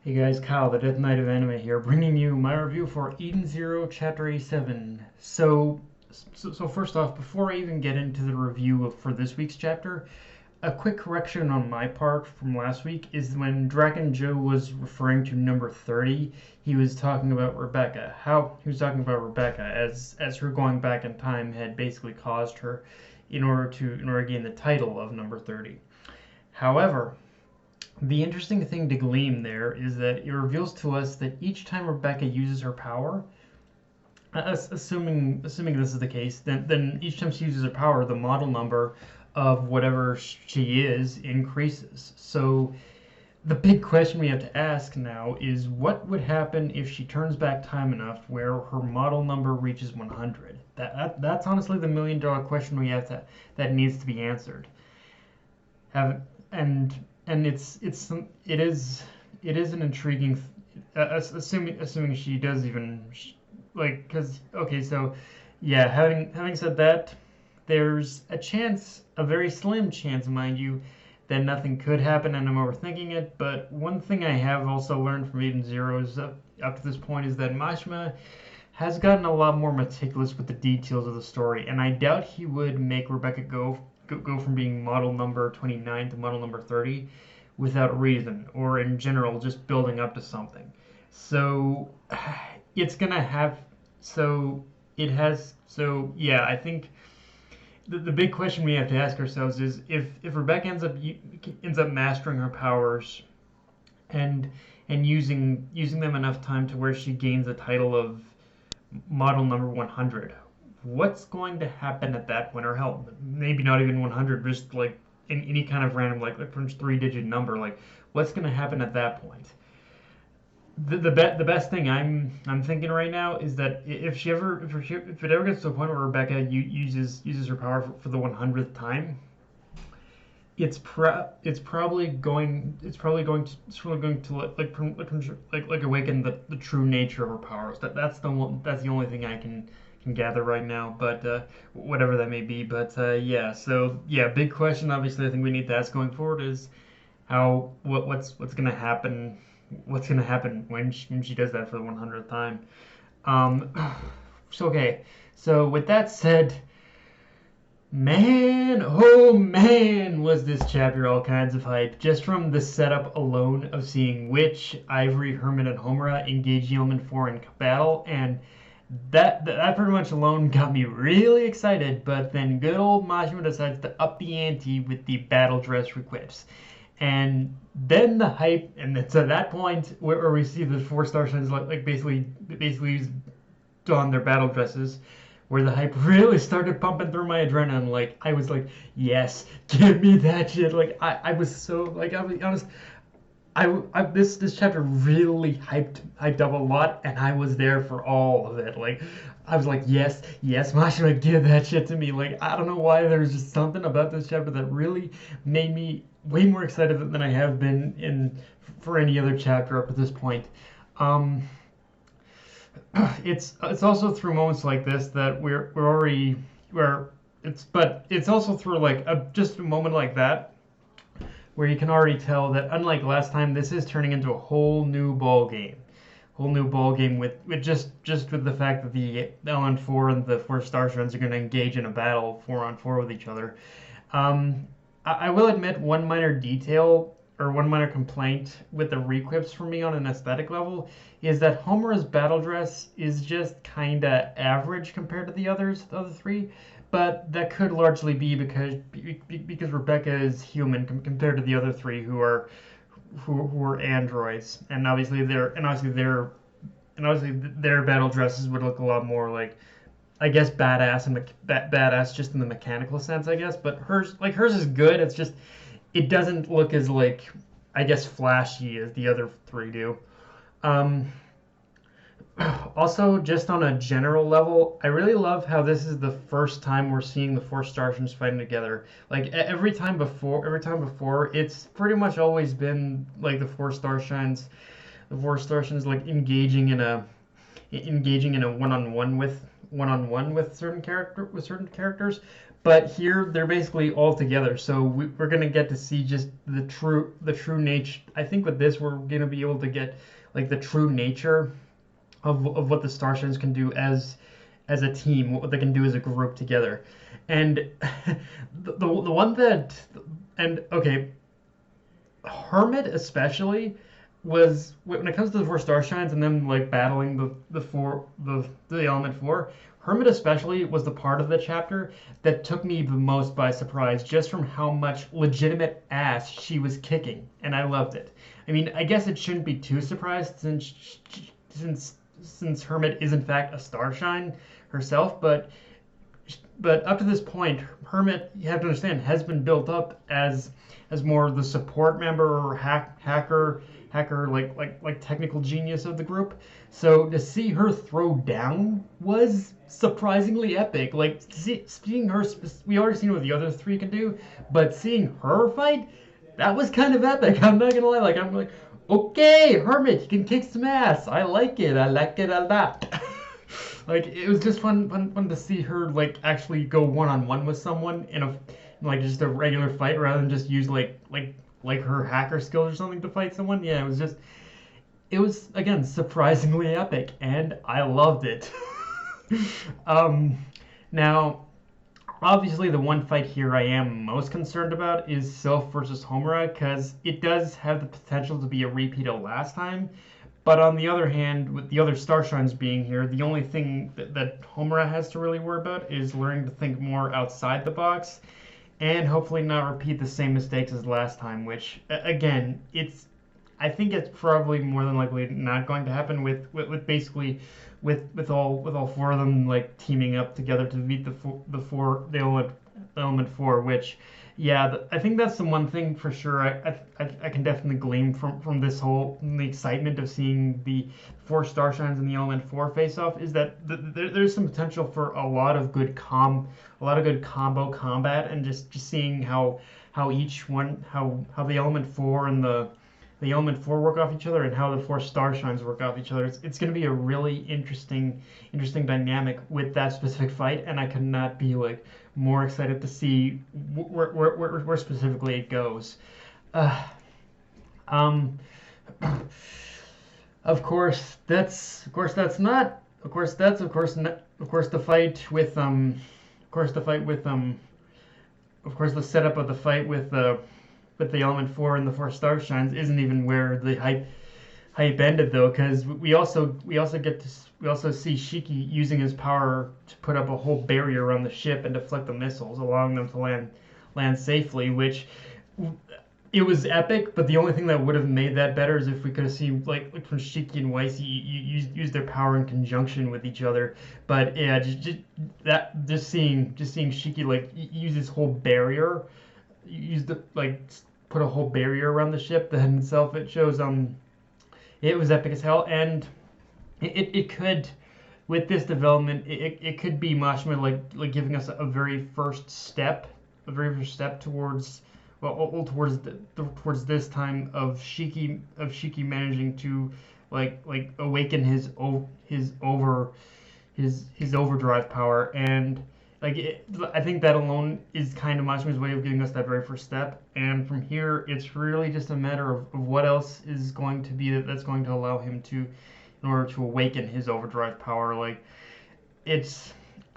Hey guys, Kyle, the Death Knight of Anime here, bringing you my review for Eden Zero Chapter 87. So first off, before I even get into the review for this week's chapter, a quick correction on my part from last week is when Draken Joe was referring to number 30, he was talking about Rebecca. How he was talking about Rebecca as her going back in time had basically caused her in order to gain the title of number 30. However, the interesting thing to glean there is that it reveals to us that each time Rebecca uses her power, assuming this is the case, then each time she uses her power, the model number of whatever she is increases. So the big question we have to ask now is what would happen if she turns back time enough where her model number reaches 100? That's honestly the $1,000,000 question that needs to be answered. Have and it is an intriguing, assuming she does even like, because okay, so yeah, having said that, there's a chance, a very slim chance, mind you, that nothing could happen and I'm overthinking it. But one thing I have also learned from Eden Zero's up to this point is that Mashima has gotten a lot more meticulous with the details of the story, and I doubt he would make Rebecca go from being model number 29 to model number 30 without reason, or in general just building up to something. So it's gonna have so it has so yeah, I think the big question we have to ask ourselves is if Rebecca ends up mastering her powers and using them enough time to where she gains the title of model number 100, what's going to happen at that point? Or hell, maybe not even 100, just like in any kind of random, like for 3-digit number, like what's going to happen at that point? The best thing I'm thinking right now is that if it ever gets to a point where Rebecca uses her power for the 100th time, it's probably going to like awaken the true nature of her powers. That's the only thing I can gather right now, but whatever that may be. But yeah, so yeah, big question. Obviously, I think we need to ask going forward is what's gonna happen. What's gonna happen when she does that for the 100th time? Um, so okay. So with that said, man, oh man, was this chapter all kinds of hype. Just from the setup alone of seeing Witch, Ivory, Hermit, and Homura engage Yeoman 4 in battle, and that pretty much alone got me really excited. But then good old Majima decides to up the ante with the battle dress requips. And then the hype, and it's at that point where we see the four Starshines like basically don their battle dresses, where the hype really started pumping through my adrenaline. Like I was like, yes, give me that shit. Like I was so like I'll be honest, this chapter really hyped up a lot, and I was there for all of it. Like I was like, yes, Mashima, give that shit to me. Like I don't know why, there's just something about this chapter that really made me way more excited than I have been in for any other chapter up to this point. Um, it's also through moments like this that we're already where it's also through like just a moment like that where you can already tell that unlike last time, this is turning into a whole new ball game. Whole new ball game with just with the fact that the LN4 and the four Starshines are going to engage in a battle 4-on-4 with each other. I will admit one minor detail or one minor complaint with the requips for me on an aesthetic level is that Homura's battle dress is just kinda average compared to the other three, but that could largely be because Rebecca is human compared to the other three who are androids, and obviously their battle dresses would look a lot more like, I guess, badass just in the mechanical sense, I guess. But hers is good. It's just it doesn't look as like, I guess, flashy as the other three do. Um, Also, just on a general level, I really love how this is the first time we're seeing the four Starshines fighting together. Like every time before, it's pretty much always been like the four Starshines like engaging in a one-on-one with certain characters. but here they're basically all together. So we're gonna get to see just the true nature. I think with this we're gonna be able to get like the true nature of what the Starshines can do as a team, what they can do as a group together. And the one that and okay, Hermit especially was when it comes to the four Starshines and them like battling the element four. Hermit especially was the part of the chapter that took me the most by surprise, just from how much legitimate ass she was kicking, and I loved it. I mean, I guess it shouldn't be too surprised since Hermit is in fact a Starshine herself, but up to this point, Hermit, you have to understand, has been built up as more the support member or hacker like technical genius of the group. So to see her throw down was surprisingly epic. Like seeing her, we already seen what the other three can do, but seeing her fight, that was kind of epic. I'm not gonna lie. Like I'm like, okay, Hermit, you can kick some ass. I like it. I like it a lot. Like it was just fun to see her like actually go one on one with someone in a like just a regular fight rather than just use like her hacker skills or something to fight someone. Yeah, it was again surprisingly epic and I loved it. um, Now obviously the one fight here I am most concerned about is Sylph versus Homura because it does have the potential to be a repeat of last time. But on the other hand, with the other Starshines being here, the only thing that Homura has to really worry about is learning to think more outside the box and hopefully not repeat the same mistakes as last time, which, again, I think it's probably more than likely not going to happen with basically with all four of them like teaming up together to beat the element four, which yeah, I think that's the one thing for sure I can definitely glean from this whole from the excitement of seeing the four Starshines and the Element Four face off is that there's some potential for a lot of good combo combat and just seeing how each one how the Element Four and the Element Four work off each other and how the four Starshines work off each other. It's going to be a really interesting dynamic with that specific fight, and I could not be like more excited to see where specifically it goes. Uh, um, the fight with the setup of the fight with the Element Four and the four Starshines isn't even where the hype ended though, because we also see Shiki using his power to put up a whole barrier around the ship and deflect the missiles, allowing them to land safely, which it was epic. But the only thing that would have made that better is if we could have seen like when Shiki and Weiss use their power in conjunction with each other. But yeah, just seeing Shiki like use his whole barrier, use the like put a whole barrier around the ship. That in itself it shows it was epic as hell, and it could, with this development, it could be Mashima like giving us a very first step towards towards this time of Shiki managing to like awaken his overdrive power, and I think that alone is kind of Mashima's way of giving us that very first step. And from here, it's really just a matter of what else is going to be that's going to allow him to, in order to awaken his overdrive power. Like,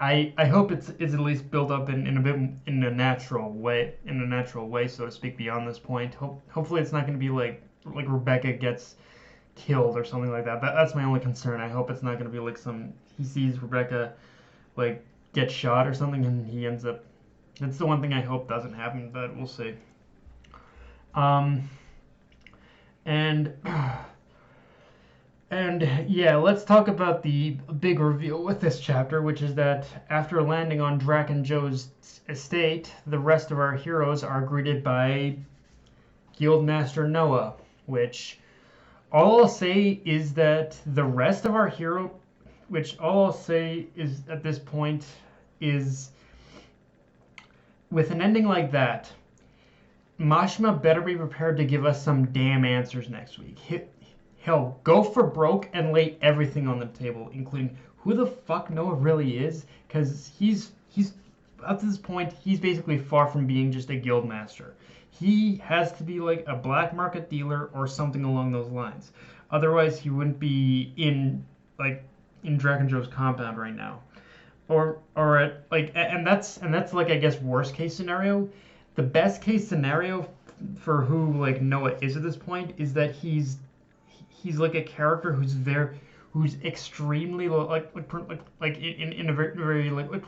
I hope it's at least built up in a natural way, so to speak, beyond this point. Hopefully, it's not going to be like Rebecca gets killed or something like that. That's my only concern. I hope it's not going to be like he sees Rebecca like get shot or something and he ends up. That's the one thing I hope doesn't happen, but we'll see. And yeah, let's talk about the big reveal with this chapter, which is that after landing on Drac and Joe's estate, the rest of our heroes are greeted by Guildmaster Noah, which all I'll say is that the rest of our hero, which all I'll say is at this point is with an ending like that, Mashima better be prepared to give us some damn answers next week. Hell, go for broke and lay everything on the table, including who the fuck Noah really is, because he's up to this point, he's basically far from being just a guild master. He has to be like a black market dealer or something along those lines. Otherwise, he wouldn't be like in Dragon Joe's compound right now. Or at like and that's like, I guess, worst case scenario. The best case scenario for who like Noah is at this point is that he's like a character who's extremely in a very like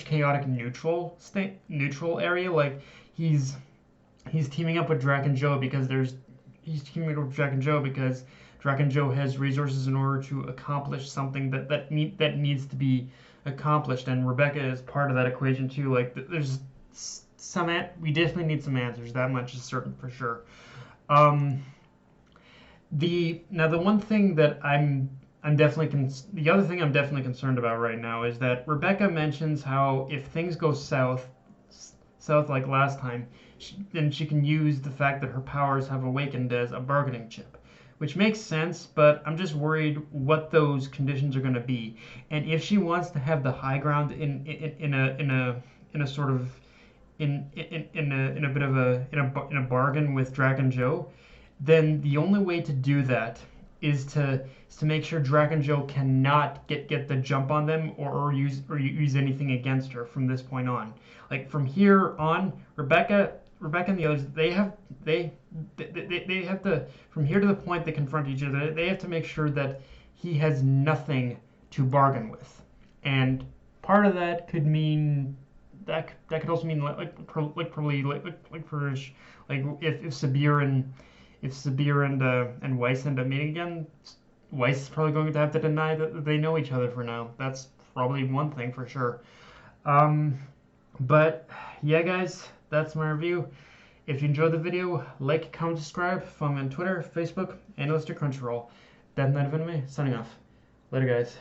chaotic neutral area. Like he's teaming up with Dragon Joe because Dragon Joe has resources in order to accomplish something that needs to be accomplished, and Rebecca is part of that equation too. Like there's we definitely need some answers. That much is certain for sure. The one thing that the other thing I'm definitely concerned about right now is that Rebecca mentions how if things go south like last time, then she can use the fact that her powers have awakened as a bargaining chip, which makes sense. But I'm just worried what those conditions are going to be, and if she wants to have the high ground in a sort of in a bit of a bargain with Dragon Joe, then the only way to do that is to make sure Dragon Joe cannot get the jump on them or use anything against her from this point on. Like from here on, Rebecca and the others, they have to, from here to the point they confront each other, they have to make sure that he has nothing to bargain with. And part of that could mean that could also mean probably for like if Sabir and Weiss end up meeting again, Weiss is probably going to have to deny that they know each other for now. That's probably one thing for sure. But yeah, guys, that's my review. If you enjoyed the video, like, comment, subscribe. Follow me on Twitter, Facebook, and list to Crunchyroll. Death Knight of Anime, signing off. Later, guys.